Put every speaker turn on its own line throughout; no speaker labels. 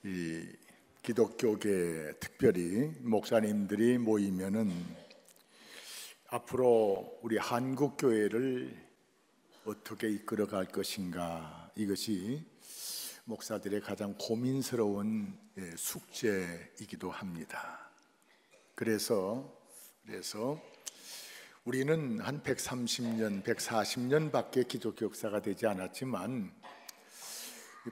이 기독교계 특별히 목사님들이 모이면은 앞으로 우리 한국 교회를 어떻게 이끌어갈 것인가, 이것이 목사들의 가장 고민스러운 숙제이기도 합니다. 그래서 우리는 한 130년, 140년밖에 기독교 역사가 되지 않았지만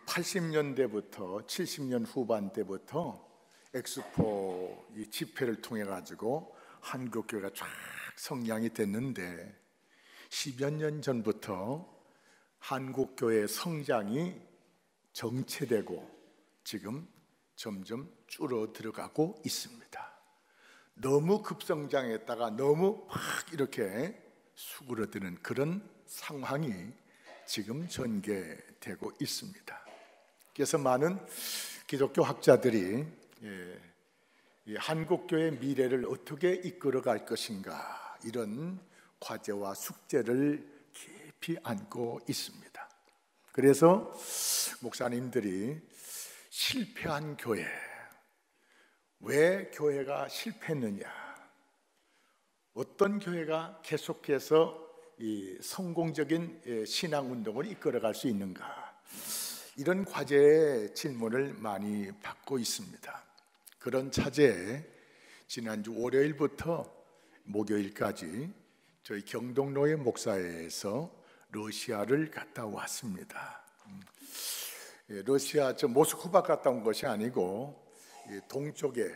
80년대부터 70년 후반대부터 엑스포 이 집회를 통해 가지고 한국교회가 쫙 성장이 됐는데 10여 년 전부터 한국교회의 성장이 정체되고 지금 점점 줄어들어가고 있습니다. 너무 급성장했다가 너무 막 이렇게 수그러드는 그런 상황이 지금 전개되고 있습니다. 그래서 많은 기독교 학자들이 이 한국교회의 미래를 어떻게 이끌어갈 것인가, 이런 과제와 숙제를 깊이 안고 있습니다. 그래서 목사님들이 실패한 교회, 왜 교회가 실패했느냐, 어떤 교회가 계속해서 이 성공적인 신앙운동을 이끌어갈 수 있는가, 이런 과제의 질문을 많이 받고 있습니다. 그런 차제에 지난주 월요일부터 목요일까지 저희 경동로의 목사회에서 러시아를 갔다 왔습니다. 러시아 모스크바 갔다 온 것이 아니고 동쪽에,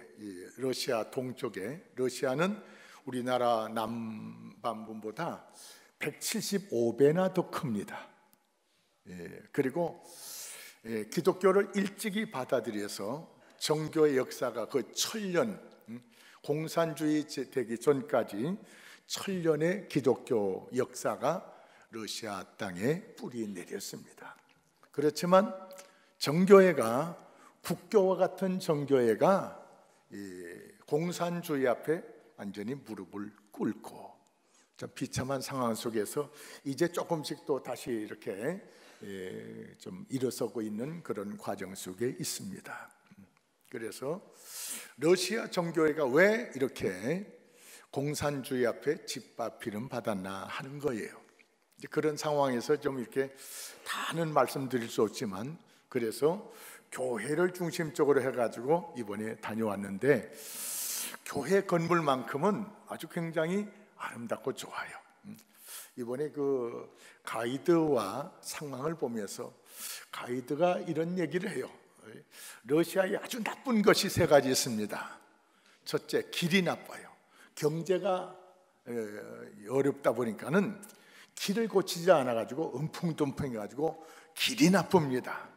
러시아 동쪽에, 러시아는 우리나라 남반부보다 175배나 더 큽니다. 그리고 기독교를 일찍이 받아들여서 정교의 역사가 그 천년, 공산주의 되기 전까지 천년의 기독교 역사가 러시아 땅에 뿌리 내렸습니다. 그렇지만 정교회가, 국교와 같은 정교회가 공산주의 앞에 완전히 무릎을 꿇고 좀 비참한 상황 속에서 이제 조금씩 또 다시 이렇게 좀 일어서고 있는 그런 과정 속에 있습니다. 그래서 러시아 정교회가 왜 이렇게 공산주의 앞에 짓밟히는 받았나 하는 거예요. 그런 상황에서 좀 이렇게 다는 말씀드릴 수 없지만, 그래서 교회를 중심적으로 해가지고 이번에 다녀왔는데, 교회 건물만큼은 아주 굉장히 아름답고 좋아요. 이번에 그 가이드와 상황을 보면서 가이드가 이런 얘기를 해요. 러시아에 아주 나쁜 것이 세 가지 있습니다. 첫째, 길이 나빠요. 경제가 어렵다 보니까는 길을 고치지 않아가지고 움풍tum풍해가지고 길이 나쁩니다.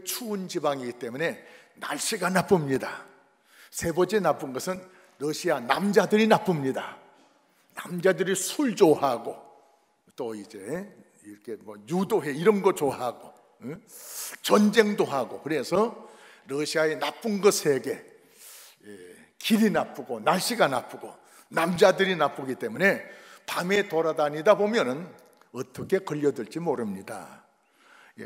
추운 지방이기 때문에 날씨가 나쁩니다. 세 번째 나쁜 것은 러시아 남자들이 나쁩니다. 남자들이 술 좋아하고 또 이제 이렇게 뭐 유도회 이런 거 좋아하고 전쟁도 하고, 그래서 러시아의 나쁜 것 세 개, 길이 나쁘고 날씨가 나쁘고 남자들이 나쁘기 때문에 밤에 돌아다니다 보면은 어떻게 걸려들지 모릅니다.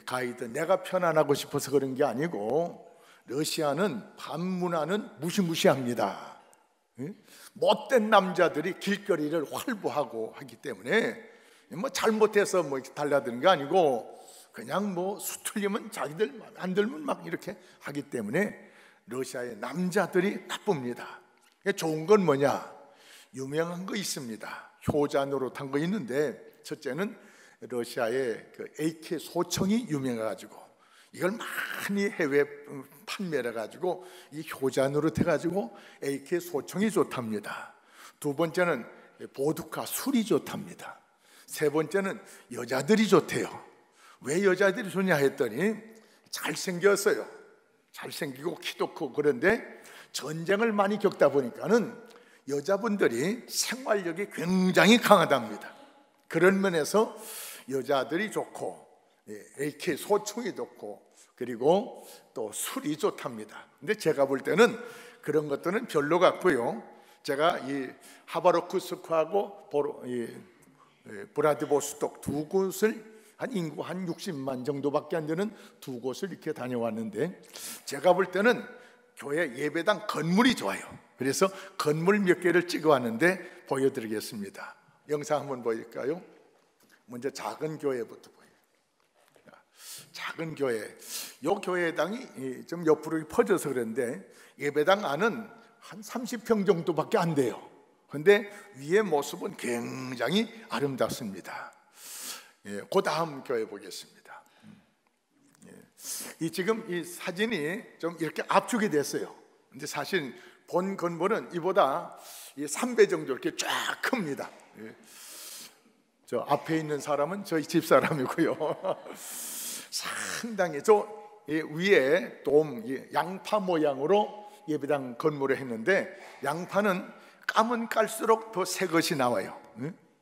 가이드, 내가 편안하고 싶어서 그런 게 아니고 러시아는 밤 문화는 무시무시합니다. 못된 남자들이 길거리를 활보하고 하기 때문에 뭐 잘못해서 뭐 이렇게 달라드는 게 아니고 그냥 뭐 수틀리면 자기들 안 들면 막 이렇게 하기 때문에 러시아의 남자들이 나쁩니다. 좋은 건 뭐냐? 유명한 거 있습니다. 효자 노릇한 거 있는데, 첫째는 러시아의 그 AK 소총이 유명해가지고 이걸 많이 해외 판매를 해가지고 이 효자 노릇 해가지고 AK 소총이 좋답니다. 두 번째는 보드카 술이 좋답니다. 세 번째는 여자들이 좋대요. 왜 여자들이 좋냐 했더니 잘생겼어요. 잘생기고 키도 크고. 그런데 전쟁을 많이 겪다 보니까는 여자분들이 생활력이 굉장히 강하답니다. 그런 면에서 여자들이 좋고 AK 소총이 좋고 그리고 또 술이 좋답니다. 근데 제가 볼 때는 그런 것들은 별로 같고요. 제가 이 하바로크스크하고 브라디보스톡 두 곳을 한 인구 한 60만 정도밖에 안 되는 두 곳을 이렇게 다녀왔는데, 제가 볼 때는 교회 예배당 건물이 좋아요. 그래서 건물 몇 개를 찍어왔는데 보여드리겠습니다. 영상 한번 보일까요? 먼저 작은 교회부터 보여요. 작은 교회, 이 교회당이 좀 옆으로 퍼져서 그런데 예배당 안은 한 30평 정도밖에 안 돼요. 그런데 위의 모습은 굉장히 아름답습니다. 그 다음 교회 보겠습니다. 지금 이 사진이 좀 이렇게 압축이 됐어요. 근데 사실 본 건물은 이보다 3배 정도 이렇게 쫙 큽니다. 저 앞에 있는 사람은 저희 집 사람이고요. 상당히 저 위에 돔 양파 모양으로 예배당 건물을 했는데, 양파는 까면 깔수록 더 새 것이 나와요.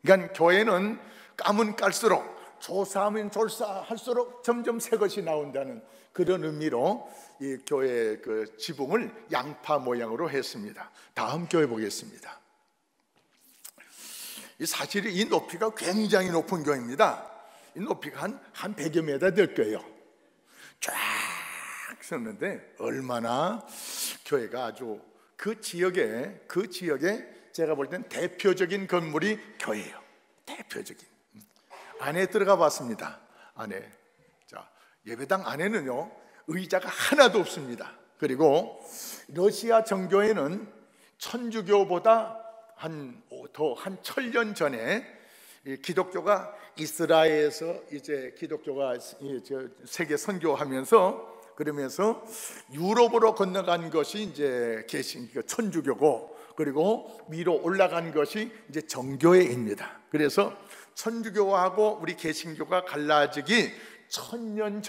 그러니까 교회는 까면 깔수록, 조사하면 조사할수록 점점 새 것이 나온다는 그런 의미로 이 교회 그 지붕을 양파 모양으로 했습니다. 다음 교회 보겠습니다. 사실 이 높이가 굉장히 높은 교회입니다. 이 높이가 한 100여 미터 될 거예요. 쫙 섰는데 얼마나 교회가 아주 그 지역에 제가 볼 땐 대표적인 건물이 교회예요. 대표적인. 안에 들어가 봤습니다. 안에, 자, 예배당 안에는요 의자가 하나도 없습니다. 그리고 러시아 정교회는 천주교보다 한 1000년 전에 기독교가 이스라엘에서 이제 기독교가 세계 선교하면서, 그러면서 유럽으로 건너간 것이 이제 천주교고, 그리고 위로 올라간 것이 이제 정교회입니다. 그래서 천주교하고 우리 개신교가 갈라지기 1000년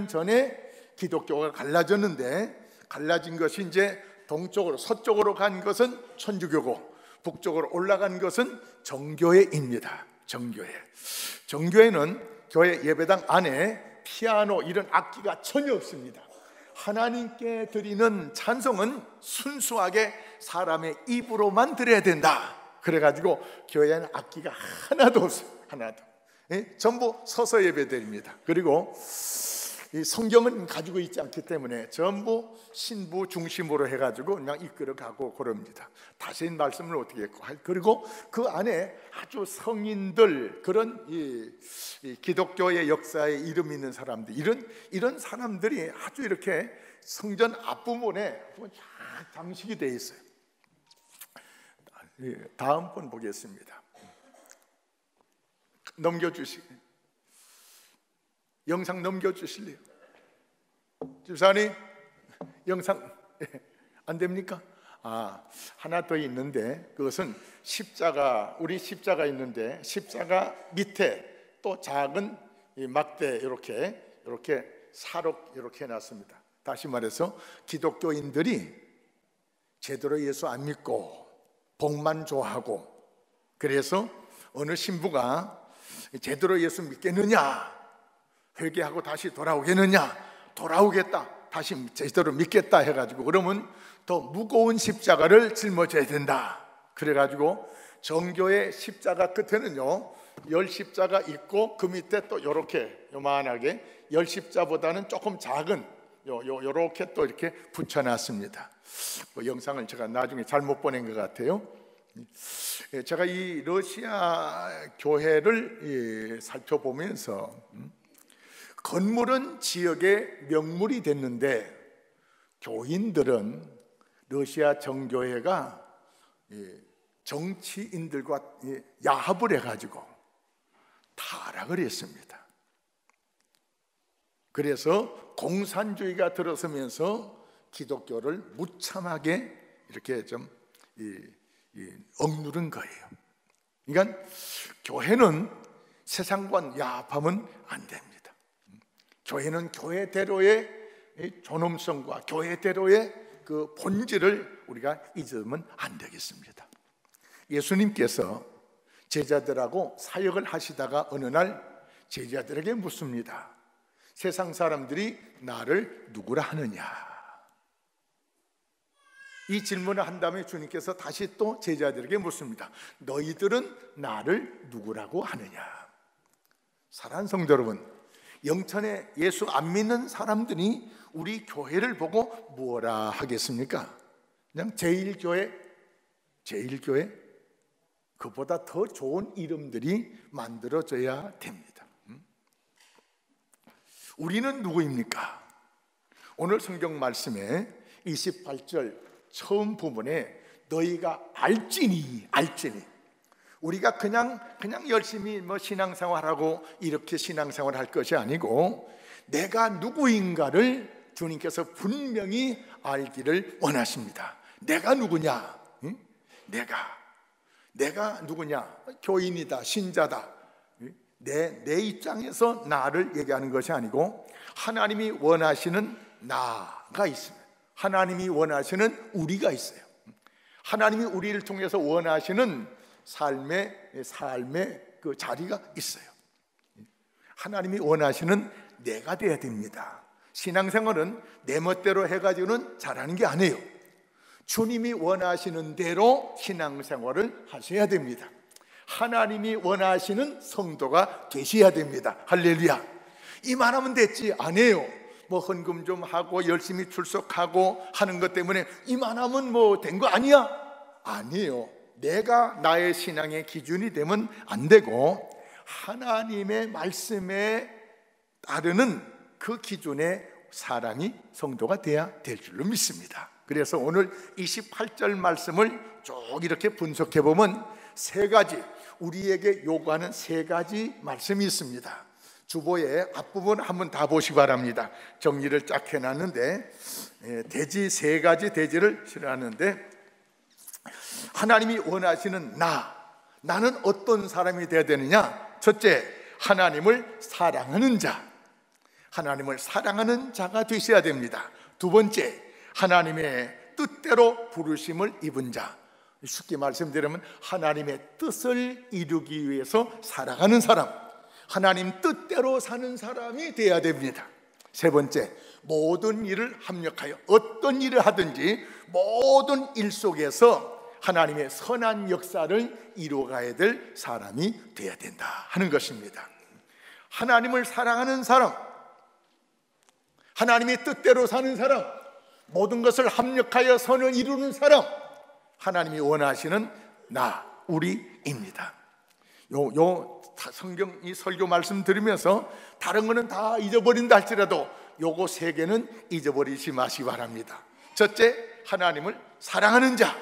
전에 기독교가 갈라졌는데, 갈라진 것이 이제 동쪽으로 서쪽으로 간 것은 천주교고 북쪽으로 올라간 것은 정교회입니다. 정교회는 교회 예배당 안에 피아노 이런 악기가 전혀 없습니다. 하나님께 드리는 찬송은 순수하게 사람의 입으로만 드려야 된다. 그래가지고 교회에는 악기가 하나도 없어요. 하나도. 전부 서서 예배드립니다. 그리고 이 성경은 가지고 있지 않기 때문에 전부 신부 중심으로 해가지고 그냥 이끌어가고 그럽니다. 다시 말씀을 어떻게 했고, 그리고 그 안에 아주 성인들, 그런 이 기독교의 역사에 이름 있는 사람들, 이런 사람들이 아주 이렇게 성전 앞부분에 장식이 되어 있어요. 다음 번 보겠습니다. 영상 넘겨주실래요? 집사님, 영상 안 됩니까? 하나 더 있는데, 그것은 우리 십자가 있는데, 십자가 밑에 또 작은 막대 이렇게 사록 이렇게 해놨습니다. 다시 말해서 기독교인들이 제대로 예수 안 믿고 복만 좋아하고, 그래서 어느 신부가 제대로 예수 믿겠느냐, 회개하고 다시 돌아오겠느냐, 돌아오겠다, 다시 제대로 믿겠다 해가지고, 그러면 더 무거운 십자가를 짊어져야 된다. 그래가지고 정교의 십자가 끝에는요 10십자가 있고, 그 밑에 또 요렇게 요만하게 10십자보다는 조금 작은 요렇게 또 이렇게 붙여놨습니다. 그 영상을 제가 나중에 잘못 보낸 것 같아요. 제가 이 러시아 교회를 살펴보면서 건물은 지역의 명물이 됐는데, 교인들은 러시아 정교회가 정치인들과 야합을 해가지고 타락을 했습니다. 그래서 공산주의가 들어서면서 기독교를 무참하게 이렇게 좀 억누른 거예요. 그러니까 교회는 세상과 야합하면 안 됩니다. 교회는 교회대로의 존엄성과 교회대로의 그 본질을 우리가 잊으면 안 되겠습니다. 예수님께서 제자들하고 사역을 하시다가 어느 날 제자들에게 묻습니다. 세상 사람들이 나를 누구라 하느냐? 이 질문을 한 다음에 주님께서 다시 또 제자들에게 묻습니다. 너희들은 나를 누구라고 하느냐? 사랑하는 성도 여러분, 영천에 예수 안 믿는 사람들이 우리 교회를 보고 뭐라 하겠습니까? 그냥 제일교회? 그보다 더 좋은 이름들이 만들어져야 됩니다. 우리는 누구입니까? 오늘 성경 말씀에 28절 처음 부분에 너희가 알지니 우리가 그냥 열심히 신앙생활하고 이렇게 신앙생활을 할 것이 아니고 내가 누구인가를 주님께서 분명히 알기를 원하십니다. 내가 누구냐? 내가 누구냐? 교인이다, 신자다. 내 입장에서 나를 얘기하는 것이 아니고 하나님이 원하시는 나가 있습니다. 하나님이 원하시는 우리가 있어요. 하나님이 우리를 통해서 원하시는 삶의 그 자리가 있어요. 하나님이 원하시는 내가 돼야 됩니다. 신앙생활은 내 멋대로 해가지고는 잘하는 게 아니에요. 주님이 원하시는 대로 신앙생활을 하셔야 됩니다. 하나님이 원하시는 성도가 되셔야 됩니다. 할렐루야. 이만하면 됐지 아니에요. 헌금 좀 하고 열심히 출석하고 하는 것 때문에 이만하면 된 거 아니야? 아니에요. 내가 나의 신앙의 기준이 되면 안 되고 하나님의 말씀에 따르는 그 기준의 사랑이 성도가 돼야 될 줄로 믿습니다. 그래서 오늘 28절 말씀을 쭉 이렇게 분석해 보면 세 가지, 우리에게 요구하는 세 가지 말씀이 있습니다. 주보의 앞부분 한번 다 보시기 바랍니다. 정리를 쫙 해놨는데 돼지 세 가지 돼지를 싫어하는데 하나님이 원하시는 나는 어떤 사람이 되어야 되느냐? 첫째, 하나님을 사랑하는 자, 하나님을 사랑하는 자가 되셔야 됩니다. 두 번째, 하나님의 뜻대로 부르심을 입은 자, 쉽게 말씀드리면 하나님의 뜻을 이루기 위해서 살아가는 사람, 하나님 뜻대로 사는 사람이 되어야 됩니다. 세 번째, 모든 일을 합력하여 어떤 일을 하든지 모든 일 속에서 하나님의 선한 역사를 이루어가야 될 사람이 되어야 된다 하는 것입니다. 하나님을 사랑하는 사람, 하나님의 뜻대로 사는 사람, 모든 것을 합력하여 선을 이루는 사람, 하나님이 원하시는 우리입니다. 성경 이 설교 말씀 들으면서 다른 거는 다 잊어버린다 할지라도 요거 세 개는 잊어버리지 마시기 바랍니다. 첫째, 하나님을 사랑하는 자,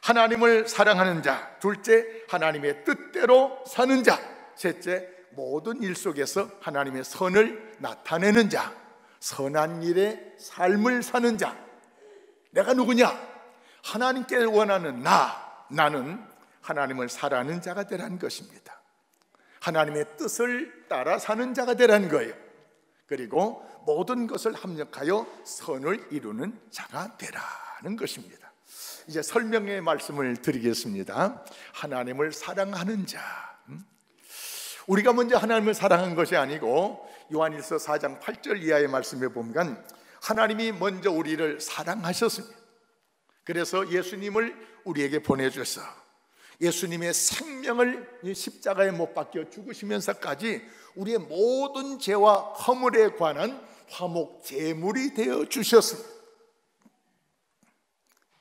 하나님을 사랑하는 자. 둘째, 하나님의 뜻대로 사는 자. 셋째, 모든 일 속에서 하나님의 선을 나타내는 자, 선한 일의 삶을 사는 자. 내가 누구냐? 하나님께 원하는 나는 하나님을 사랑하는 자가 되라는 것입니다. 하나님의 뜻을 따라 사는 자가 되라는 거예요. 그리고 모든 것을 합력하여 선을 이루는 자가 되라는 것입니다. 이제 설명의 말씀을 드리겠습니다. 하나님을 사랑하는 자. 우리가 먼저 하나님을 사랑한 것이 아니고 요한일서 4장 8절 이하의 말씀에 보면 하나님이 먼저 우리를 사랑하셨습니다. 그래서 예수님을 우리에게 보내주셔서 예수님의 생명을 십자가에 못 박혀 죽으시면서까지 우리의 모든 죄와 허물에 관한 화목 제물이 되어 주셨습니다.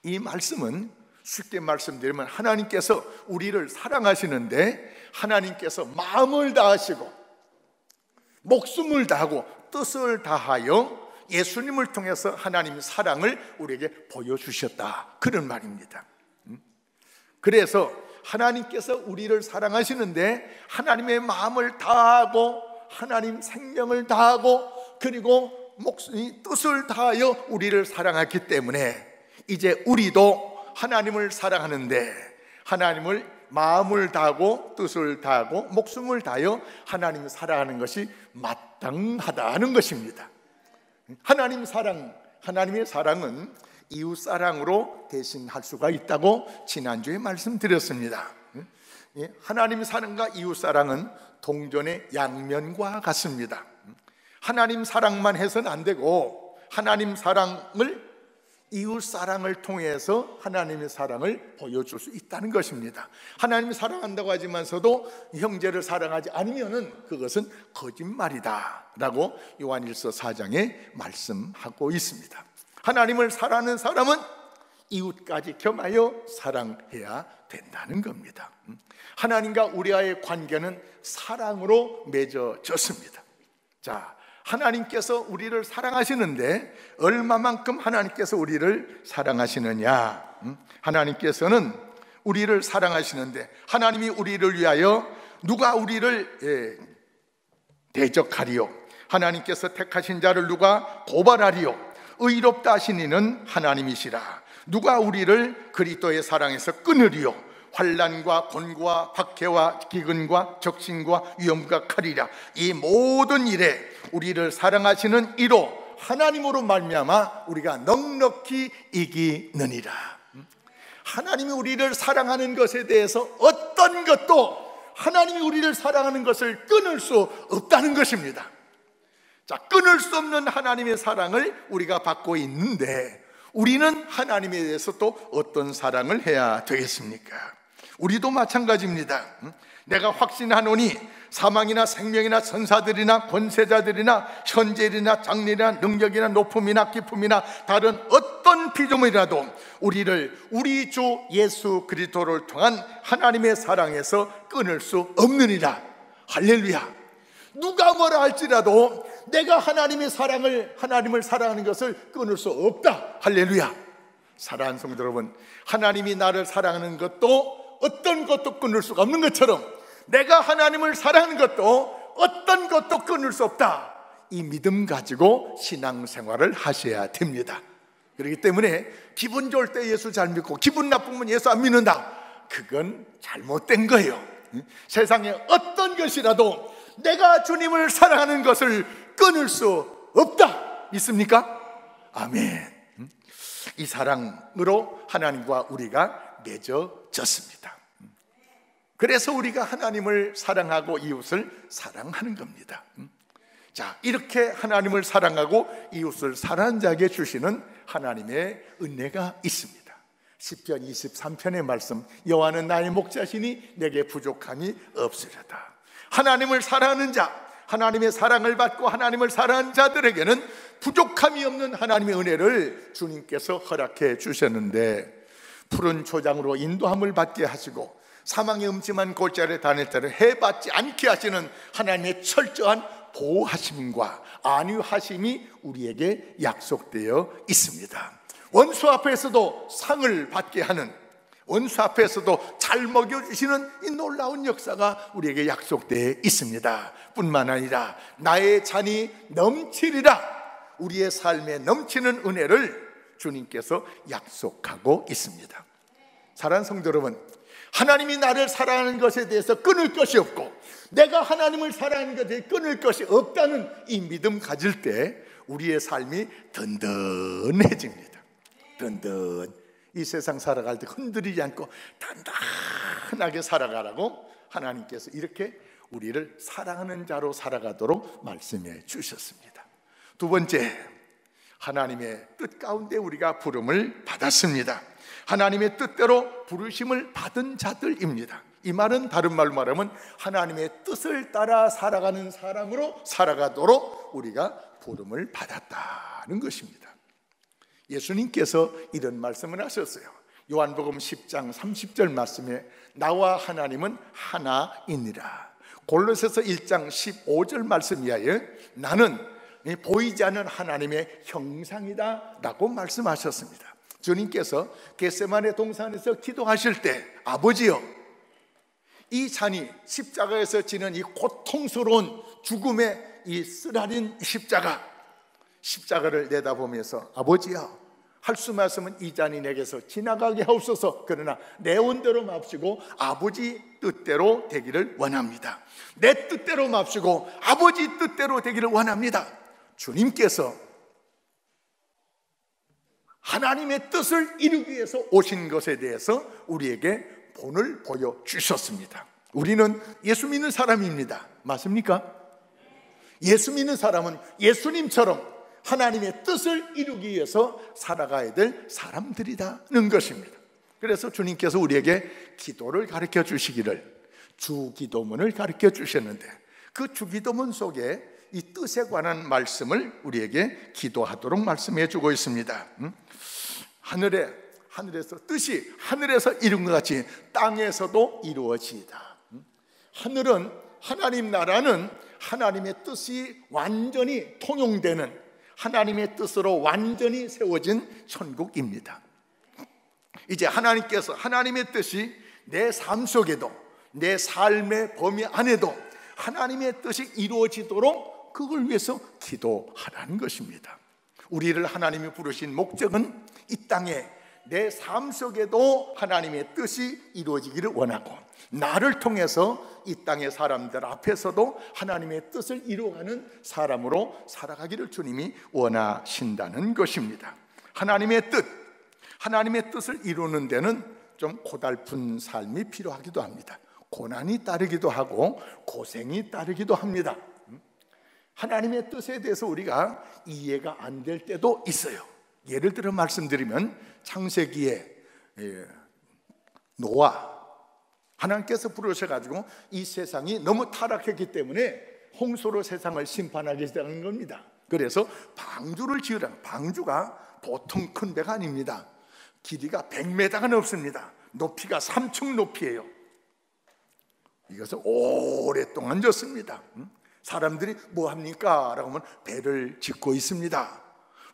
이 말씀은 쉽게 말씀드리면 하나님께서 우리를 사랑하시는데 하나님께서 마음을 다하시고 목숨을 다하고 뜻을 다하여 예수님을 통해서 하나님의 사랑을 우리에게 보여주셨다, 그런 말입니다. 그래서 하나님께서 우리를 사랑하시는데 하나님의 마음을 다하고 하나님 생명을 다하고 그리고 뜻을 다하여 우리를 사랑했기 때문에 이제 우리도 하나님을 사랑하는데 하나님을 마음을 다하고 뜻을 다하고 목숨을 다하여 하나님을 사랑하는 것이 마땅하다는 것입니다. 하나님의 사랑은 이웃사랑으로 대신할 수가 있다고 지난주에 말씀드렸습니다. 하나님의 사랑과 이웃사랑은 동전의 양면과 같습니다. 하나님 사랑만 해서는 안 되고 하나님 사랑을 이웃 사랑을 통해서 하나님의 사랑을 보여줄 수 있다는 것입니다. 하나님이 사랑한다고 하지만서도 형제를 사랑하지 않으면 그것은 거짓말이다 라고 요한일서 4장에 말씀하고 있습니다. 하나님을 사랑하는 사람은 이웃까지 겸하여 사랑해야 된다는 겁니다. 하나님과 우리와의 관계는 사랑으로 맺어졌습니다. 자, 하나님께서 우리를 사랑하시는데 얼마만큼 하나님께서 우리를 사랑하시느냐? 하나님께서는 우리를 사랑하시는데 하나님이 우리를 위하여 누가 우리를 대적하리요? 하나님께서 택하신 자를 누가 고발하리요? 의롭다 하신 이는 하나님이시라. 누가 우리를 그리스도의 사랑에서 끊으리요? 환난과 곤고와 박해와 기근과 적신과 위험과 칼이라. 이 모든 일에 우리를 사랑하시는 이로 하나님으로 말미암아 우리가 넉넉히 이기느니라. 하나님이 우리를 사랑하는 것에 대해서 어떤 것도 하나님이 우리를 사랑하는 것을 끊을 수 없다는 것입니다. 자, 끊을 수 없는 하나님의 사랑을 우리가 받고 있는데 우리는 하나님에 대해서 또 어떤 사랑을 해야 되겠습니까? 우리도 마찬가지입니다. 내가 확신하노니 사망이나 생명이나 천사들이나 권세자들이나 현재일이나 장래이나 능력이나 높음이나 깊음이나 다른 어떤 피조물이라도 우리를 우리 주 예수 그리스도를 통한 하나님의 사랑에서 끊을 수 없느니라. 할렐루야. 누가 뭐라 할지라도 내가 하나님을 사랑하는 것을 끊을 수 없다. 할렐루야. 사랑하는 성도 여러분, 하나님이 나를 사랑하는 것도 어떤 것도 끊을 수가 없는 것처럼 내가 하나님을 사랑하는 것도 어떤 것도 끊을 수 없다. 이 믿음 가지고 신앙생활을 하셔야 됩니다. 그렇기 때문에 기분 좋을 때 예수 잘 믿고 기분 나쁘면 예수 안 믿는다. 그건 잘못된 거예요. 세상에 어떤 것이라도 내가 주님을 사랑하는 것을 끊을 수 없다. 믿습니까? 아멘. 이 사랑으로 하나님과 우리가 맺어졌습니다. 그래서 우리가 하나님을 사랑하고 이웃을 사랑하는 겁니다. 자, 이렇게 하나님을 사랑하고 이웃을 사랑하는 자에게 주시는 하나님의 은혜가 있습니다. 시편 23편의 말씀, 여호와는 나의 목자시니 내게 부족함이 없으리로다. 하나님을 사랑하는 자, 하나님의 사랑을 받고 하나님을 사랑하는 자들에게는 부족함이 없는 하나님의 은혜를 주님께서 허락해 주셨는데, 푸른 초장으로 인도함을 받게 하시고 사망의 음침한 골짜기에 다닐 때를 해받지 않게 하시는 하나님의 철저한 보호하심과 안위하심이 우리에게 약속되어 있습니다. 원수 앞에서도 상을 받게 하는, 원수 앞에서도 잘 먹여주시는 이 놀라운 역사가 우리에게 약속되어 있습니다. 뿐만 아니라 나의 잔이 넘치리라, 우리의 삶에 넘치는 은혜를 주님께서 약속하고 있습니다. 사랑하는 성도 여러분, 하나님이 나를 사랑하는 것에 대해서 끊을 것이 없고 내가 하나님을 사랑하는 것에 대해 끊을 것이 없다는 이 믿음 가질 때 우리의 삶이 든든해집니다. 든든. 이 세상 살아갈 때 흔들리지 않고 단단하게 살아가라고 하나님께서 이렇게 우리를 사랑하는 자로 살아가도록 말씀해 주셨습니다. 두 번째, 하나님의 뜻 가운데 우리가 부름을 받았습니다. 하나님의 뜻대로 부르심을 받은 자들입니다. 이 말은 다른 말로 말하면 하나님의 뜻을 따라 살아가는 사람으로 살아가도록 우리가 부름을 받았다는 것입니다. 예수님께서 이런 말씀을 하셨어요. 요한복음 10장 30절 말씀에 나와 하나님은 하나이니라. 골로새서 1장 15절 말씀 이하에 나는 보이지 않는 하나님의 형상이다 라고 말씀하셨습니다. 주님께서 겟세마네 동산에서 기도하실 때 아버지여, 이 잔이 십자가에서 지는 이 고통스러운 죽음의 이 쓰라린 십자가를 내다보면서 아버지야, 할 수 말씀은 이 잔이 내게서 지나가게 하옵소서. 그러나 내 원대로 맙시고 아버지 뜻대로 되기를 원합니다. 내 뜻대로 맙시고 아버지 뜻대로 되기를 원합니다. 주님께서 하나님의 뜻을 이루기 위해서 오신 것에 대해서 우리에게 본을 보여주셨습니다. 우리는 예수 믿는 사람입니다. 맞습니까? 예수 믿는 사람은 예수님처럼 하나님의 뜻을 이루기 위해서 살아가야 될 사람들이라는 것입니다. 그래서 주님께서 우리에게 기도를 가르쳐 주시기를 주기도문을 가르쳐 주셨는데, 그 주기도문 속에 이 뜻에 관한 말씀을 우리에게 기도하도록 말씀해 주고 있습니다. 하늘에서 뜻이 하늘에서 이룬 것 같이 땅에서도 이루어지이다. 하늘은, 하나님 나라는 하나님의 뜻이 완전히 통용되는, 하나님의 뜻으로 완전히 세워진 천국입니다. 이제 하나님께서 하나님의 뜻이 내 삶 속에도, 내 삶의 범위 안에도 하나님의 뜻이 이루어지도록 그걸 위해서 기도하라는 것입니다. 우리를 하나님이 부르신 목적은 이 땅에 내 삶 속에도 하나님의 뜻이 이루어지기를 원하고, 나를 통해서 이 땅의 사람들 앞에서도 하나님의 뜻을 이루어가는 사람으로 살아가기를 주님이 원하신다는 것입니다. 하나님의 뜻을 이루는 데는 좀 고달픈 삶이 필요하기도 합니다. 고난이 따르기도 하고 고생이 따르기도 합니다. 하나님의 뜻에 대해서 우리가 이해가 안 될 때도 있어요. 예를 들어 말씀드리면, 창세기에 노아, 하나님께서 부르셔가지고 이 세상이 너무 타락했기 때문에 홍수로 세상을 심판하기 시작한 겁니다. 그래서 방주를 지으라. 방주가 보통 큰 배가 아닙니다. 길이가 100m가 넘습니다. 높이가 3층 높이에요. 이것을 오랫동안 졌습니다. 사람들이 뭐 합니까? 라고 하면 배를 짓고 있습니다.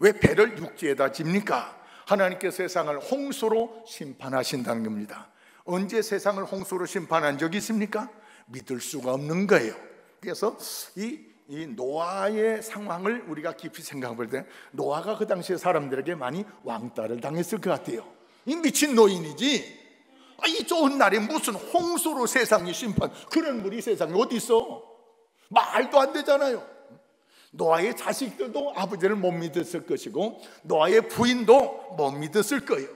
왜 배를 육지에다 집니까? 하나님께서 세상을 홍수로 심판하신다는 겁니다. 언제 세상을 홍수로 심판한 적이 있습니까? 믿을 수가 없는 거예요. 그래서 이 노아의 상황을 우리가 깊이 생각해 볼 때, 노아가 그 당시에 사람들에게 많이 왕따를 당했을 것 같아요. 이 미친 노인이지, 이 좋은 날에 무슨 홍수로 세상이 심판, 그런 물이 세상에 어디 있어? 말도 안 되잖아요. 노아의 자식들도 아버지를 못 믿었을 것이고, 노아의 부인도 못 믿었을 거예요.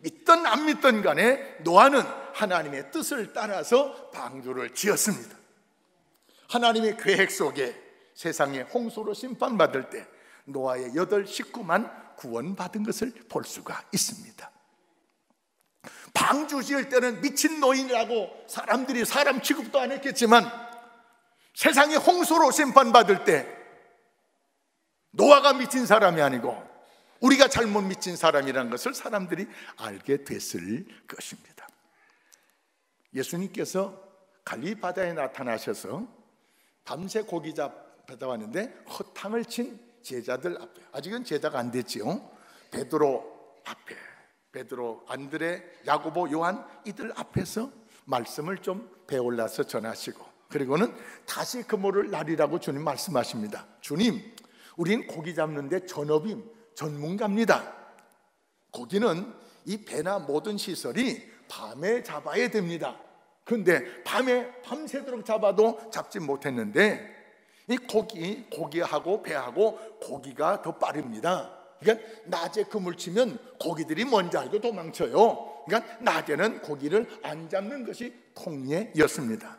믿든 안 믿든 간에 노아는 하나님의 뜻을 따라서 방주를 지었습니다. 하나님의 계획 속에 세상에 홍수로 심판받을 때 노아의 8 식구만 구원받은 것을 볼 수가 있습니다. 방주 지을 때는 미친 노인이라고 사람들이 사람 취급도 안 했겠지만, 세상에 홍수로 심판받을 때 노아가 미친 사람이 아니고 우리가 잘못 미친 사람이라는 것을 사람들이 알게 됐을 것입니다. 예수님께서 갈릴리 바다에 나타나셔서 밤새 고기 잡다 왔는데 허탕을 친 제자들 앞에, 아직은 제자가 안 됐지요. 베드로 앞에, 베드로, 안드레, 야고보, 요한, 이들 앞에서 말씀을 좀 배올라서 전하시고, 그리고는 다시 그물을 날리라고 주님 말씀하십니다. 주님, 우린 고기 잡는데 전문가입니다. 고기는 이 배나 모든 시설이 밤에 잡아야 됩니다. 그런데 밤새도록 잡아도 잡지 못했는데, 이 고기하고 배하고 고기가 더 빠릅니다. 그러니까 낮에 그물 치면 고기들이 먼저 알고 도망쳐요. 그러니까 낮에는 고기를 안 잡는 것이 통례였습니다.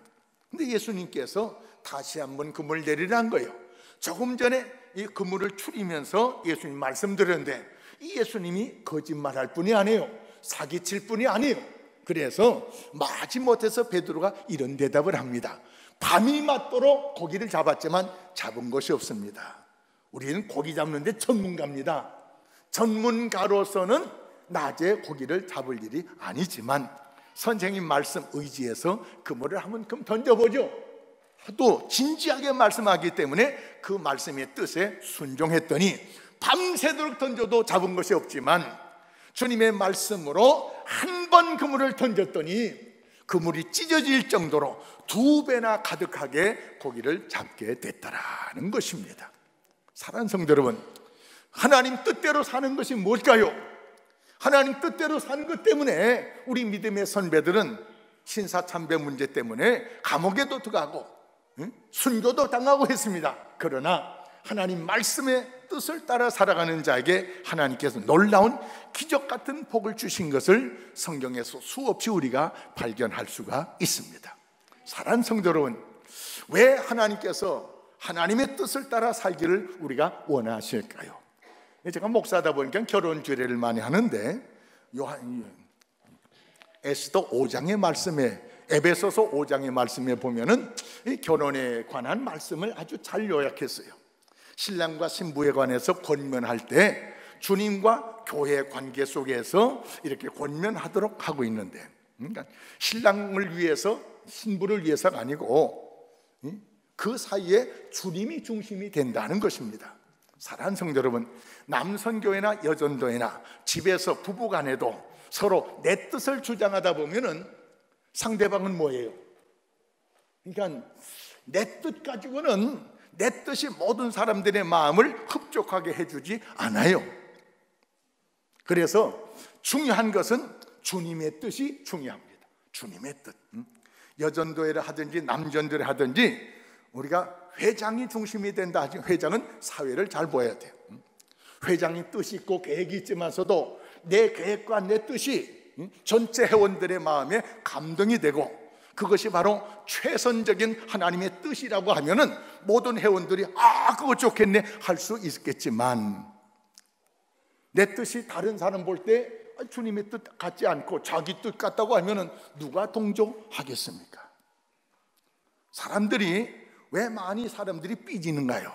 근데 예수님께서 다시 한번 그물 내리라는 거예요. 조금 전에 이 그물을 추리면서 예수님 말씀드렸는데, 이 예수님이 거짓말할 뿐이 아니에요. 사기칠 뿐이 아니에요. 그래서 마지못해서 베드로가 이런 대답을 합니다. 밤이 맞도록 고기를 잡았지만 잡은 것이 없습니다. 우리는 고기 잡는데 전문가입니다. 전문가로서는 낮에 고기를 잡을 일이 아니지만 선생님 말씀 의지해서 그물을 한번 던져보죠. 또 진지하게 말씀하기 때문에 그 말씀의 뜻에 순종했더니 밤새도록 던져도 잡은 것이 없지만 주님의 말씀으로 한 번 그물을 던졌더니 그물이 찢어질 정도로 2배나 가득하게 고기를 잡게 됐다라는 것입니다. 사랑하는 성도 여러분, 하나님 뜻대로 사는 것이 뭘까요? 하나님 뜻대로 사는 것 때문에 우리 믿음의 선배들은 신사참배 문제 때문에 감옥에도 들어가고 순교도 당하고 했습니다. 그러나 하나님 말씀의 뜻을 따라 살아가는 자에게 하나님께서 놀라운 기적 같은 복을 주신 것을 성경에서 수없이 우리가 발견할 수가 있습니다. 사랑하는 성도 여러분, 왜 하나님께서 하나님의 뜻을 따라 살기를 우리가 원하실까요? 제가 목사다 보니까 결혼 주례를 많이 하는데 에스더 5장의 말씀에, 에베소서 5장의 말씀에 보면은 이 결혼에 관한 말씀을 아주 잘 요약했어요. 신랑과 신부에 관해서 권면할 때 주님과 교회 관계 속에서 이렇게 권면하도록 하고 있는데, 그러니까 신랑을 위해서, 신부를 위해서가 아니고 그 사이에 주님이 중심이 된다는 것입니다. 사랑하는 성도 여러분, 남선교회나 여전도회나 집에서 부부간에도 서로 내 뜻을 주장하다 보면은 상대방은 뭐예요? 그러니까 내 뜻 가지고는 내 뜻이 모든 사람들의 마음을 흡족하게 해주지 않아요. 그래서 중요한 것은 주님의 뜻이 중요합니다. 주님의 뜻. 여전도회를 하든지 남전도회를 하든지 우리가 회장이 중심이 된다 하지, 회장은 사회를 잘 보아야 돼요. 회장이 뜻이 있고 계획이 있지만서도 내 계획과 내 뜻이 전체 회원들의 마음에 감동이 되고, 그것이 바로 최선적인 하나님의 뜻이라고 하면은 모든 회원들이 그거 좋겠네 할 수 있겠지만, 내 뜻이 다른 사람 볼 때 주님의 뜻 같지 않고 자기 뜻 같다고 하면은 누가 동조하겠습니까? 사람들이 왜 많이 사람들이 삐지는가요?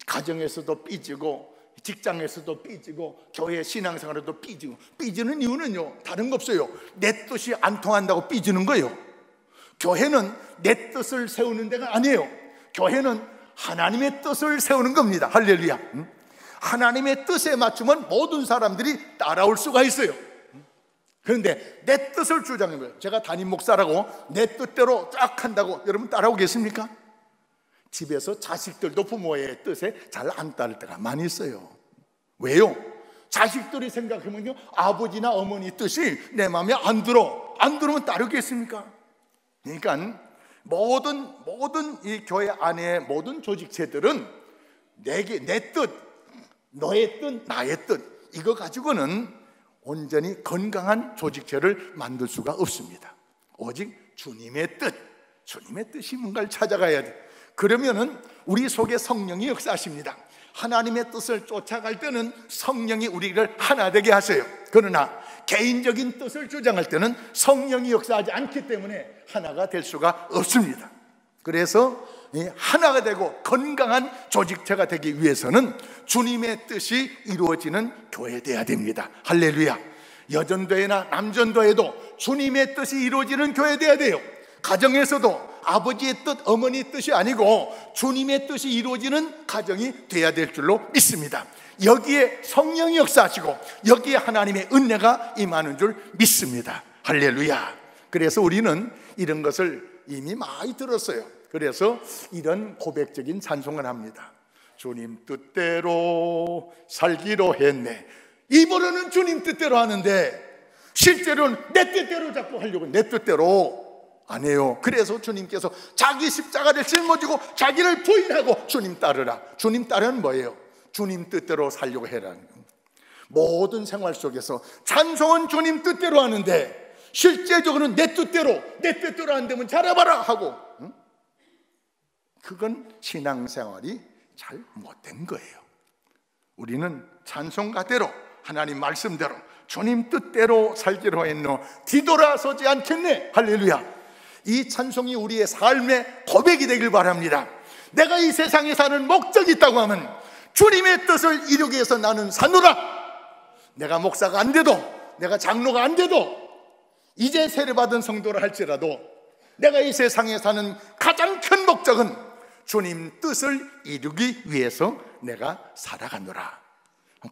가정에서도 삐지고, 직장에서도 삐지고, 교회 신앙생활에도 삐지고. 삐지는 이유는요, 다른 거 없어요. 내 뜻이 안 통한다고 삐지는 거예요. 교회는 내 뜻을 세우는 데가 아니에요. 교회는 하나님의 뜻을 세우는 겁니다. 할렐루야. 하나님의 뜻에 맞추면 모든 사람들이 따라올 수가 있어요. 그런데 내 뜻을 주장하는 거예요. 제가 담임 목사라고 내 뜻대로 쫙 한다고 여러분 따라오겠습니까? 집에서 자식들도 부모의 뜻에 잘 안 따를 때가 많이 있어요. 왜요? 자식들이 생각하면요, 아버지나 어머니 뜻이 내 마음에 안 들으면 따르겠습니까? 그러니까 모든 이 교회 안에 모든 조직체들은 내 뜻, 너의 뜻, 나의 뜻, 이거 가지고는 온전히 건강한 조직체를 만들 수가 없습니다. 오직 주님의 뜻, 주님의 뜻이 뭔가를 찾아가야 돼. 그러면은 우리 속에 성령이 역사하십니다. 하나님의 뜻을 쫓아갈 때는 성령이 우리를 하나 되게 하세요. 그러나 개인적인 뜻을 주장할 때는 성령이 역사하지 않기 때문에 하나가 될 수가 없습니다. 그래서 하나가 되고 건강한 조직체가 되기 위해서는 주님의 뜻이 이루어지는 교회돼야 됩니다. 할렐루야. 여전도회나 남전도회도 주님의 뜻이 이루어지는 교회돼야 돼요. 가정에서도 아버지의 뜻, 어머니의 뜻이 아니고 주님의 뜻이 이루어지는 가정이 돼야 될 줄로 믿습니다. 여기에 성령이 역사하시고 여기에 하나님의 은혜가 임하는 줄 믿습니다. 할렐루야. 그래서 우리는 이런 것을 이미 많이 들었어요. 그래서 이런 고백적인 찬송을 합니다. 주님 뜻대로 살기로 했네. 입으로는 주님 뜻대로 하는데 실제로는 내 뜻대로 자꾸 하려고, 내 뜻대로 안 해요. 그래서 주님께서 자기 십자가를 짊어지고 자기를 부인하고 주님 따르라. 주님 따르는 뭐예요? 주님 뜻대로 살려고 해라는 겁니다. 모든 생활 속에서 찬송은 주님 뜻대로 하는데 실제적으로는 내 뜻대로 안 되면 잘해봐라 하고, 그건 신앙생활이 잘 못된 거예요. 우리는 찬송가대로, 하나님 말씀대로, 주님 뜻대로 살기로 했노. 뒤돌아서지 않겠네. 할렐루야. 이 찬송이 우리의 삶의 고백이 되길 바랍니다. 내가 이 세상에 사는 목적이 있다고 하면 주님의 뜻을 이루기 위해서 나는 사노라. 내가 목사가 안 돼도, 내가 장로가 안 돼도, 이제 세례받은 성도를 할지라도 내가 이 세상에 사는 가장 큰 목적은 주님 뜻을 이루기 위해서 내가 살아가노라.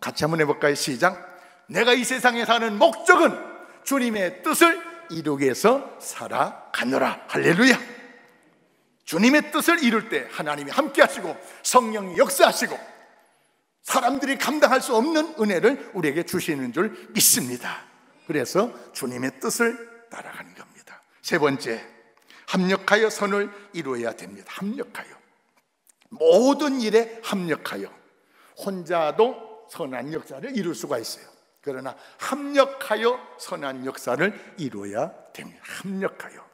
같이 한번 해볼까요? 시작. 내가 이 세상에 사는 목적은 주님의 뜻을 이루기 위해서 살아가노라. 할렐루야. 주님의 뜻을 이룰 때 하나님이 함께 하시고 성령이 역사하시고 사람들이 감당할 수 없는 은혜를 우리에게 주시는 줄 믿습니다. 그래서 주님의 뜻을 따라가는 겁니다. 세 번째, 합력하여 선을 이루어야 됩니다. 합력하여, 모든 일에 합력하여. 혼자도 선한 역사를 이룰 수가 있어요. 그러나 합력하여 선한 역사를 이루어야 됩니다. 합력하여.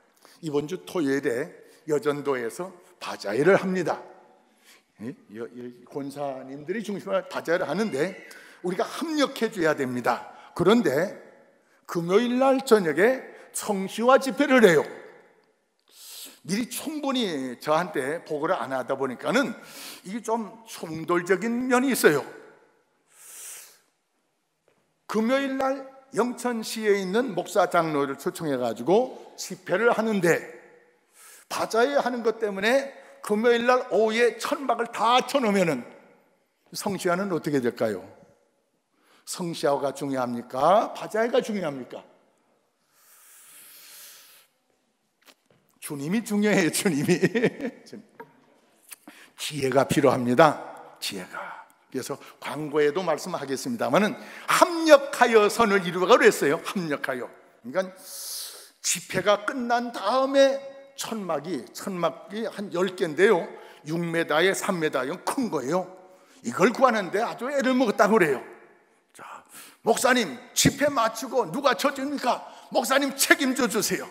이번 주 토요일에 여전도에서 다자회를 합니다. 권사님들이 중심으로 다자회를 하는데 우리가 합력해 줘야 됩니다. 그런데 금요일 날 저녁에 성시화 집회를 해요. 미리 충분히 저한테 보고를 안 하다 보니까는 이게 좀 충돌적인 면이 있어요. 금요일 날 영천시에 있는 목사 장로를 초청해 가지고 집회를 하는데 바자회 하는 것 때문에 금요일 날 오후에 천막을 다 쳐놓으면은 성시화는 어떻게 될까요? 성시화가 중요합니까? 바자회가 중요합니까? 주님이 중요해요. 주님이. 지혜가 필요합니다. 지혜가. 그래서 광고에도 말씀하겠습니다만은 합력하여 선을 이루라고 그랬어요. 합력하여. 그러니까 집회가 끝난 다음에 천막이 한 10개인데요 6m에 3m, 이건 큰 거예요. 이걸 구하는데 아주 애를 먹었다고 그래요. 자, 목사님 집회 마치고 누가 져줍니까? 목사님 책임져 주세요.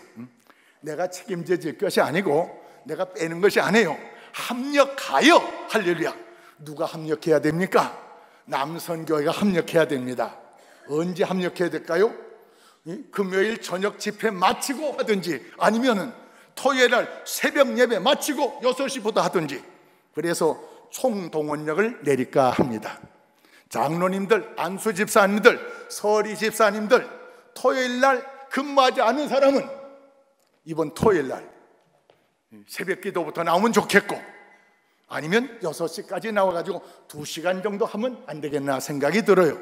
내가 책임져 줄 것이 아니고 내가 빼는 것이 아니에요. 합력하여. 할렐루야. 누가 합력해야 됩니까? 남선교회가 합력해야 됩니다. 언제 합력해야 될까요? 금요일 저녁 집회 마치고 하든지 아니면은 토요일 날 새벽 예배 마치고 6시부터 하든지, 그래서 총동원력을 내릴까 합니다. 장로님들, 안수 집사님들, 서리 집사님들, 토요일 날 근무하지 않은 사람은 이번 토요일 날 새벽 기도부터 나오면 좋겠고, 아니면 6시까지 나와가지고 2시간 정도 하면 안 되겠나 생각이 들어요.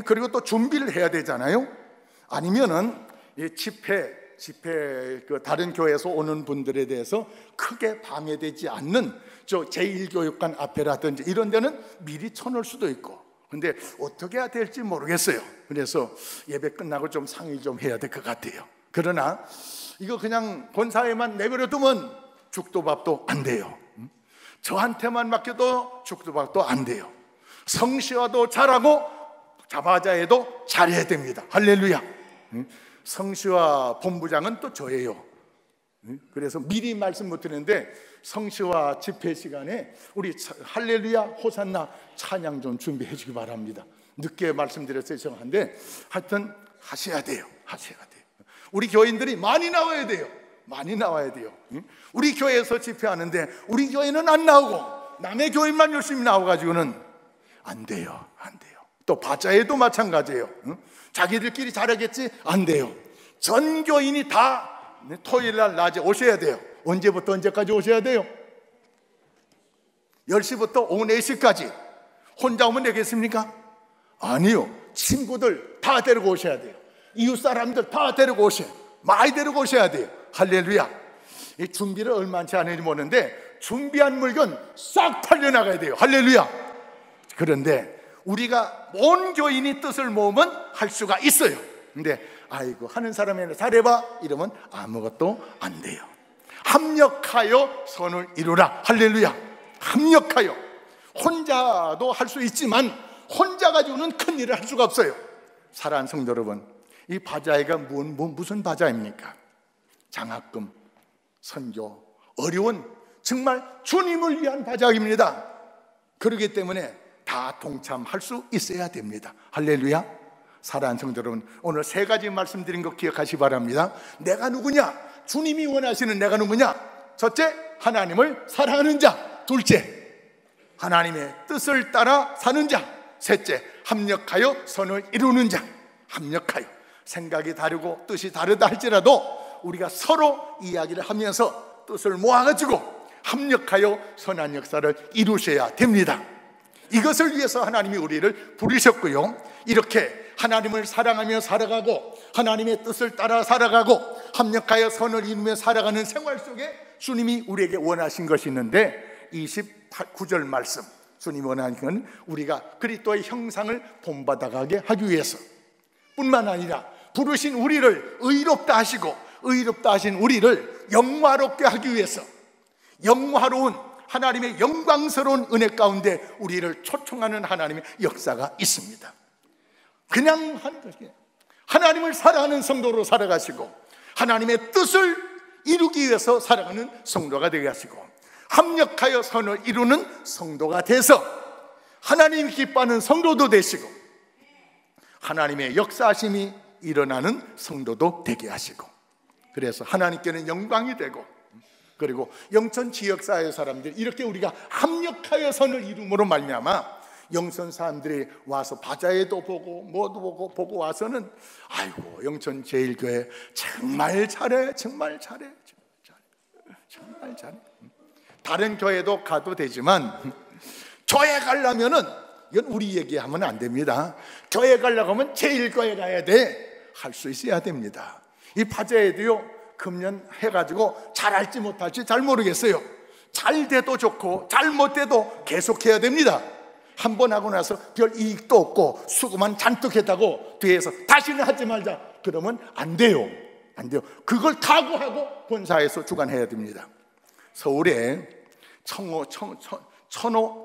그리고 또 준비를 해야 되잖아요. 아니면은 집회 그 다른 교회에서 오는 분들에 대해서 크게 방해되지 않는 저 제1교육관 앞에라든지 이런 데는 미리 쳐놓을 수도 있고, 근데 어떻게 해야 될지 모르겠어요. 그래서 예배 끝나고 좀 상의 좀 해야 될 것 같아요. 그러나 이거 그냥 권사회만 내버려두면 죽도 밥도 안 돼요. 저한테만 맡겨도 죽도 밥도 안 돼요. 성시화도 잘하고 자바자에도 잘해야 됩니다. 할렐루야. 성시화 본부장은 또 저예요. 그래서 미리 말씀 못 드리는데 성시화 집회 시간에 우리 할렐루야 호산나 찬양 좀 준비해 주기 바랍니다. 늦게 말씀드렸어요. 죄송한데 하여튼 하셔야 돼요. 하셔야 돼요. 우리 교인들이 많이 나와야 돼요. 많이 나와야 돼요. 우리 교회에서 집회하는데 우리 교회는 안 나오고 남의 교인만 열심히 나와가지고는 안 돼요. 안 돼요. 또 바자회도 마찬가지예요. 자기들끼리 잘하겠지? 안 돼요. 전 교인이 다 토요일 날 낮에 오셔야 돼요. 언제부터 언제까지 오셔야 돼요? 10시부터 오후 4시까지. 혼자 오면 되겠습니까? 아니요. 친구들 다 데리고 오셔야 돼요. 이웃 사람들 다 데리고 오셔야 돼요. 많이 데리고 오셔야 돼요. 할렐루야. 이 준비를 얼마치 안 했는지 모르는데 준비한 물건 싹 팔려나가야 돼요. 할렐루야. 그런데 우리가 온 교인이 뜻을 모으면 할 수가 있어요. 근데 아이고 하는 사람이 잘해봐 이러면 아무것도 안 돼요. 합력하여 선을 이루라. 할렐루야. 합력하여. 혼자도 할 수 있지만 혼자 가지고는 큰 일을 할 수가 없어요. 사랑하는 성도 여러분, 이 바자회가 무슨 바자회입니까? 장학금, 선교, 어려운 정말 주님을 위한 바자회입니다. 그렇기 때문에 다 동참할 수 있어야 됩니다. 할렐루야. 사랑하는 성도 여러분, 오늘 3가지 말씀드린 거 기억하시기 바랍니다. 내가 누구냐? 주님이 원하시는 내가 누구냐? 첫째, 하나님을 사랑하는 자. 둘째, 하나님의 뜻을 따라 사는 자. 셋째, 합력하여 선을 이루는 자. 합력하여. 생각이 다르고 뜻이 다르다 할지라도 우리가 서로 이야기를 하면서 뜻을 모아가지고 합력하여 선한 역사를 이루셔야 됩니다. 이것을 위해서 하나님이 우리를 부르셨고요, 이렇게 하나님을 사랑하며 살아가고 하나님의 뜻을 따라 살아가고 합력하여 선을 이루며 살아가는 생활 속에 주님이 우리에게 원하신 것이 있는데 29절 말씀, 주님이 원하는 건 우리가 그리스도의 형상을 본받아가게 하기 위해서 뿐만 아니라 부르신 우리를 의롭다 하시고 의롭다 하신 우리를 영화롭게 하기 위해서 영화로운 하나님의 영광스러운 은혜 가운데 우리를 초청하는 하나님의 역사가 있습니다. 그냥 하나님을 사랑하는 성도로 살아가시고 하나님의 뜻을 이루기 위해서 살아가는 성도가 되게 하시고 합력하여 선을 이루는 성도가 돼서 하나님이 기뻐하는 성도도 되시고 하나님의 역사하심이 일어나는 성도도 되게 하시고, 그래서 하나님께는 영광이 되고, 그리고 영천 지역사회 사람들 이렇게 우리가 합력하여 선을 이룸으로 말미암아 영천 사람들이 와서 바자회도 보고 뭐도 보고 와서는 아이고 영천 제일교회 정말 잘해, 정말 잘해, 정말 잘해. 다른 교회도 가도 되지만 교회 가려면은, 이건 우리 얘기하면 안 됩니다. 교회 가려고 하면 제일교회 가야 돼 할 수 있어야 됩니다. 이 바자회도요, 금년 해가지고 잘할지 못할지 잘 모르겠어요. 잘 돼도 좋고 잘 못돼도 계속해야 됩니다. 한 번 하고 나서 별 이익도 없고 수고만 잔뜩 했다고 뒤에서 다시는 하지 말자 그러면 안 돼요. 안 돼요. 그걸 각오하고 본사에서 주관해야 됩니다. 서울에 천호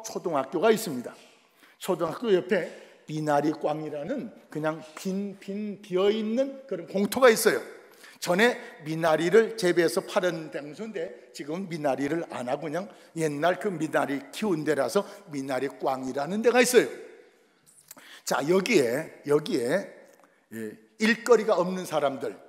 초등학교가 있습니다. 초등학교 옆에 미나리꽝이라는 그냥 비어있는 그런 공터가 있어요. 전에 미나리를 재배해서 파는 장소인데 지금 미나리를 안 하고 그냥 옛날 그 미나리 키운 데라서 미나리꽝이라는 데가 있어요. 자, 여기에 일거리가 없는 사람들,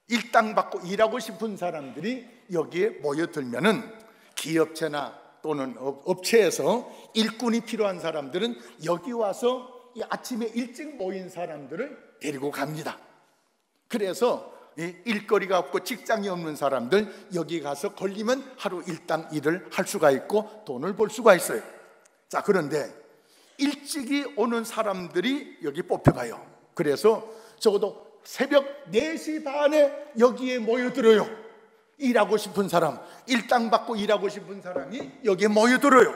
일당 받고 일하고 싶은 사람들이 여기에 모여들면은 기업체나 또는 업체에서 일꾼이 필요한 사람들은 여기 와서 이 아침에 일찍 모인 사람들을 데리고 갑니다. 그래서 일거리가 없고 직장이 없는 사람들 여기 가서 걸리면 하루 일당 일을 할 수가 있고 돈을 벌 수가 있어요. 자, 그런데 일찍이 오는 사람들이 여기 뽑혀가요. 그래서 적어도 새벽 4시 반에 여기에 모여들어요. 일하고 싶은 사람, 일당 받고 일하고 싶은 사람이 여기에 모여들어요.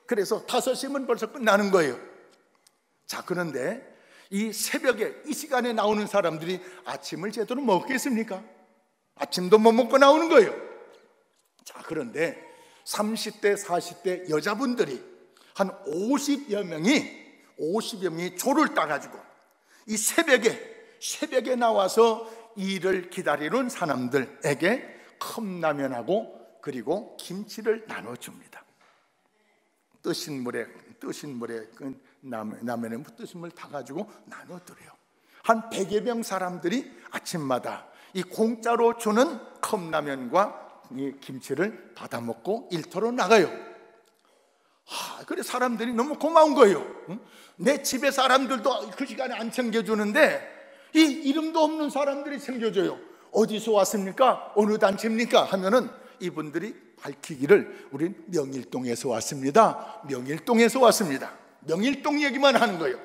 그래서 5시면 벌써 끝나는 거예요. 자, 그런데 이 새벽에 이 시간에 나오는 사람들이 아침을 제대로 먹겠습니까? 아침도 못 먹고 나오는 거예요. 자, 그런데 30대 40대 여자분들이 한 50여 명이 조를 따가지고 이 새벽에 나와서 일을 기다리는 사람들에게 컵라면하고 그리고 김치를 나눠줍니다. 뜨신 물에 그 라면에 뜨신 물 타가지고 나눠드려요. 한 100여 명 사람들이 아침마다 이 공짜로 주는 컵라면과 이 김치를 받아 먹고 일터로 나가요. 그래 사람들이 너무 고마운 거예요. 내 집에 사람들도 그 시간에 안 챙겨주는데 이 이름도 없는 사람들이 챙겨줘요. 어디서 왔습니까? 어느 단체입니까? 하면은 이분들이 밝히기를 우린 명일동에서 왔습니다. 명일동에서 왔습니다. 명일동 얘기만 하는 거예요.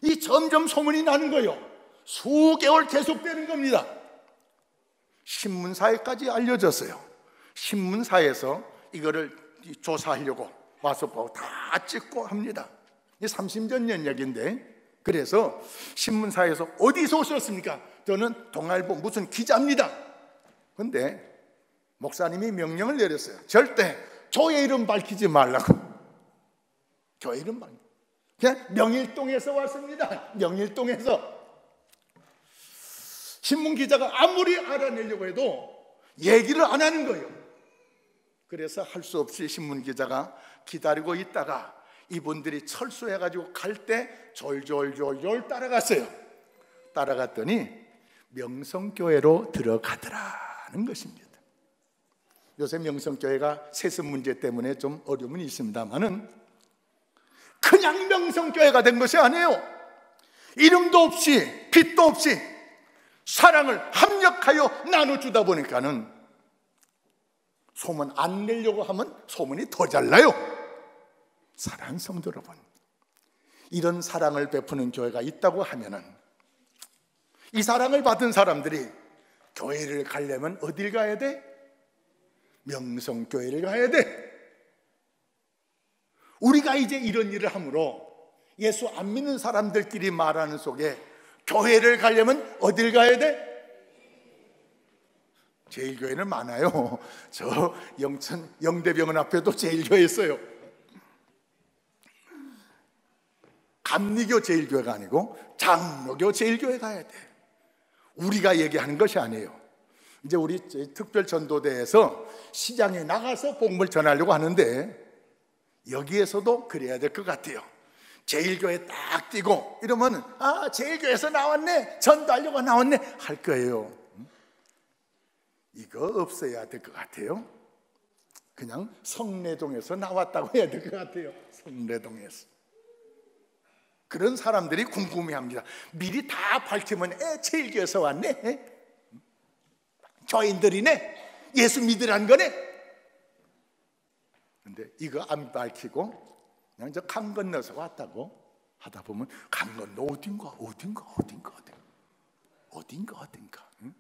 이 점점 소문이 나는 거예요. 수개월 계속되는 겁니다. 신문사에까지 알려졌어요. 신문사에서 이거를 조사하려고 와서 보고 다 찍고 합니다. 이게 30년 전 얘기인데, 그래서 신문사에서 어디서 오셨습니까? 저는 동아일보 무슨 기자입니다. 그런데 목사님이 명령을 내렸어요. 절대 교회 이름 밝히지 말라고. 교회 이름 밝히지. 그냥 명일동에서 왔습니다. 명일동에서. 신문기자가 아무리 알아내려고 해도 얘기를 안 하는 거예요. 그래서 할 수 없이 신문기자가 기다리고 있다가 이분들이 철수해가지고 갈 때 졸졸 따라갔어요. 따라갔더니 명성교회로 들어가더라는 것입니다. 요새 명성교회가 세습 문제 때문에 좀 어려움은 있습니다만은 그냥 명성교회가 된 것이 아니에요. 이름도 없이 빛도 없이 사랑을 합력하여 나눠주다 보니까는 소문 안 내려고 하면 소문이 더 잘 나요. 사랑하는 성도 여러분, 이런 사랑을 베푸는 교회가 있다고 하면은 이 사랑을 받은 사람들이 교회를 가려면 어딜 가야 돼? 명성교회를 가야 돼. 우리가 이제 이런 일을 함으로 예수 안 믿는 사람들끼리 말하는 속에 교회를 가려면 어딜 가야 돼? 제일교회는 많아요. 저 영천 영대병원 앞에도 제일교회 있어요. 감리교 제일교회가 아니고 장로교 제일교회 가야 돼. 우리가 얘기하는 것이 아니에요. 이제 우리 특별 전도대에서 시장에 나가서 복음을 전하려고 하는데 여기에서도 그래야 될 것 같아요. 제일교회 딱 뛰고 이러면 아, 제일교회에서 나왔네, 전도하려고 나왔네 할 거예요. 이거 없어야 될 것 같아요. 그냥 성내동에서 나왔다고 해야 될 것 같아요. 성내동에서. 그런 사람들이 궁금해합니다. 미리 다 밝히면 제일교회에서 왔네, 교인들이네, 예수 믿으라는 거네. 근데 이거 안 밝히고 그냥 저 강 건너서 왔다고 하다 보면 강 건너 어딘가 응?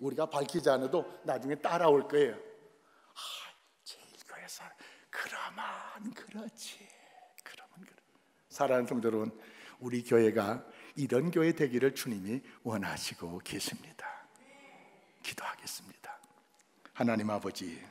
우리가 밝히지 않아도 나중에 따라올 거예요. 아, 제일교회에서 그러면 그렇지. 사랑하는 성도 여러분, 우리 교회가 이런 교회 되기를 주님이 원하시고 계십니다. 기도하겠습니다. 하나님 아버지,